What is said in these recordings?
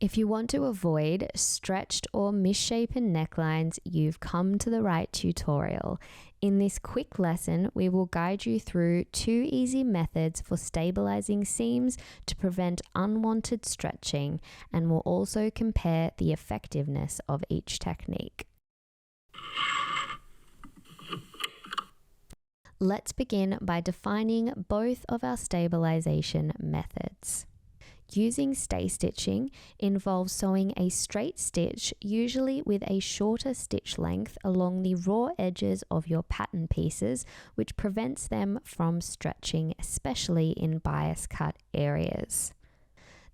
If you want to avoid stretched or misshapen necklines, you've come to the right tutorial. In this quick lesson, we will guide you through 2 easy methods for stabilizing seams to prevent unwanted stretching, and we'll also compare the effectiveness of each technique. Let's begin by defining both of our stabilization methods. Using stay stitching involves sewing a straight stitch, usually with a shorter stitch length, along the raw edges of your pattern pieces, which prevents them from stretching, especially in bias cut areas.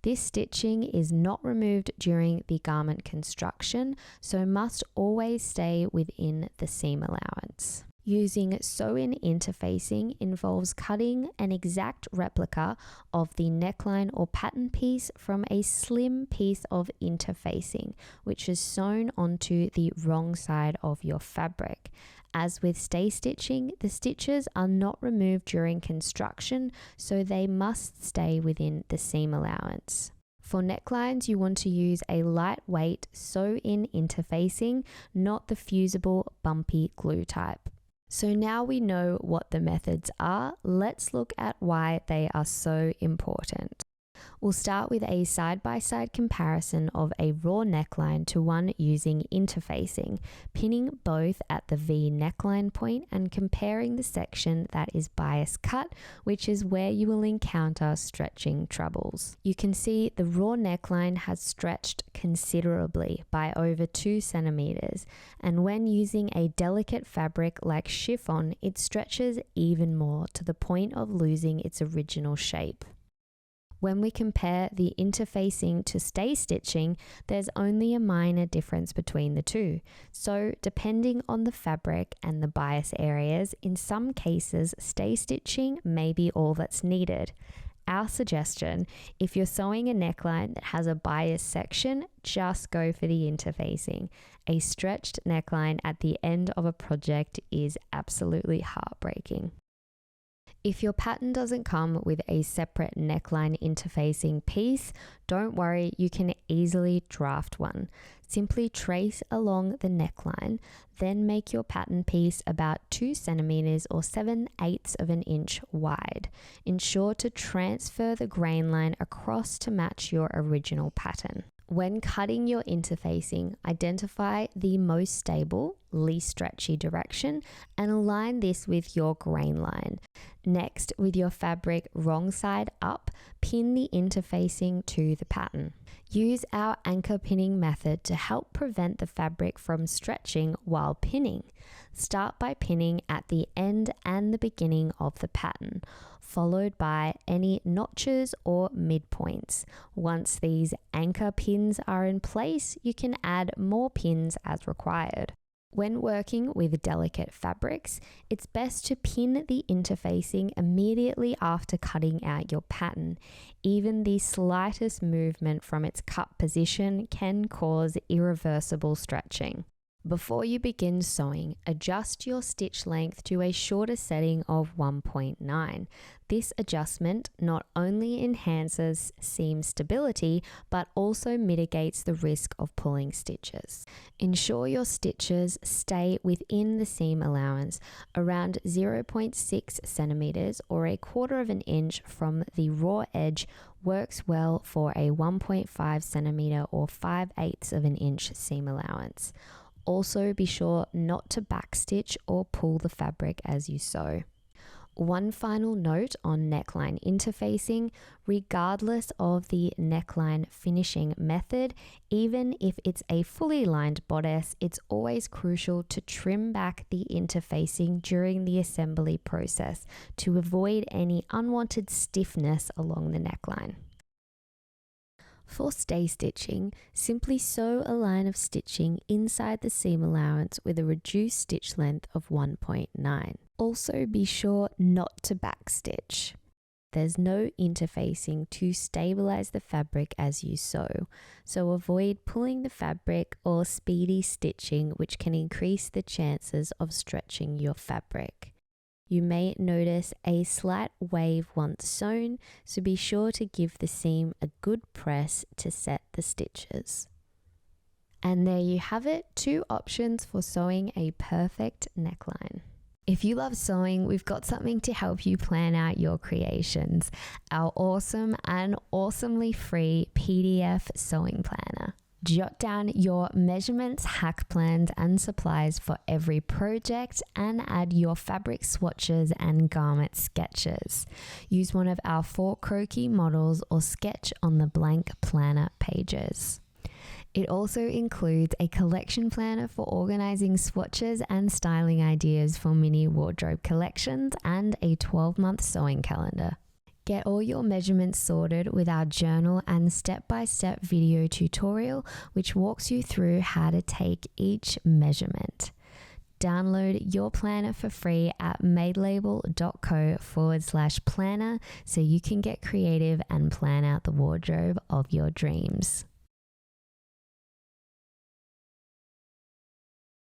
This stitching is not removed during the garment construction, so must always stay within the seam allowance. Using sew-in interfacing involves cutting an exact replica of the neckline or pattern piece from a slim piece of interfacing, which is sewn onto the wrong side of your fabric. As with stay stitching, the stitches are not removed during construction, so they must stay within the seam allowance. For necklines, you want to use a lightweight sew-in interfacing, not the fusible bumpy glue type. So now we know what the methods are, let's look at why they are so important. We'll start with a side-by-side comparison of a raw neckline to one using interfacing, pinning both at the V neckline point and comparing the section that is bias cut, which is where you will encounter stretching troubles. You can see the raw neckline has stretched considerably by over 2 centimeters, and when using a delicate fabric like chiffon, it stretches even more to the point of losing its original shape. When we compare the interfacing to stay stitching, there's only a minor difference between the two. So depending on the fabric and the bias areas, in some cases, stay stitching may be all that's needed. Our suggestion, if you're sewing a neckline that has a bias section, just go for the interfacing. A stretched neckline at the end of a project is absolutely heartbreaking. If your pattern doesn't come with a separate neckline interfacing piece, don't worry, you can easily draft one. Simply trace along the neckline, then make your pattern piece about 2 centimeters or 7/8 of an inch wide. Ensure to transfer the grain line across to match your original pattern. When cutting your interfacing, identify the most stable, least stretchy direction and align this with your grain line. Next, with your fabric wrong side up, pin the interfacing to the pattern. Use our anchor pinning method to help prevent the fabric from stretching while pinning. Start by pinning at the end and the beginning of the pattern, followed by any notches or midpoints. Once these anchor pins are in place, you can add more pins as required. When working with delicate fabrics, it's best to pin the interfacing immediately after cutting out your pattern. Even the slightest movement from its cut position can cause irreversible stretching. Before you begin sewing, adjust your stitch length to a shorter setting of 1.9. This adjustment not only enhances seam stability, but also mitigates the risk of pulling stitches. Ensure your stitches stay within the seam allowance, around 0.6 centimeters or 1/4 of an inch from the raw edge works well for a 1.5 centimeter or 5/8 of an inch seam allowance. Also be sure not to backstitch or pull the fabric as you sew. One final note on neckline interfacing: regardless of the neckline finishing method, even if it's a fully lined bodice, it's always crucial to trim back the interfacing during the assembly process to avoid any unwanted stiffness along the neckline. For stay stitching, simply sew a line of stitching inside the seam allowance with a reduced stitch length of 1.9. Also be sure not to backstitch. There's no interfacing to stabilize the fabric as you sew, so avoid pulling the fabric or speedy stitching, which can increase the chances of stretching your fabric. You may notice a slight wave once sewn, so be sure to give the seam a good press to set the stitches. And there you have it, 2 options for sewing a perfect neckline. If you love sewing, we've got something to help you plan out your creations, our awesome and awesomely free PDF sewing planner. Jot down your measurements, hack plans, and supplies for every project, and add your fabric swatches and garment sketches. Use one of our 4 croquis models or sketch on the blank planner pages. It also includes a collection planner for organizing swatches and styling ideas for mini wardrobe collections, and a 12-month sewing calendar. Get all your measurements sorted with our journal and step-by-step video tutorial, which walks you through how to take each measurement. Download your planner for free at madelabel.co/planner so you can get creative and plan out the wardrobe of your dreams.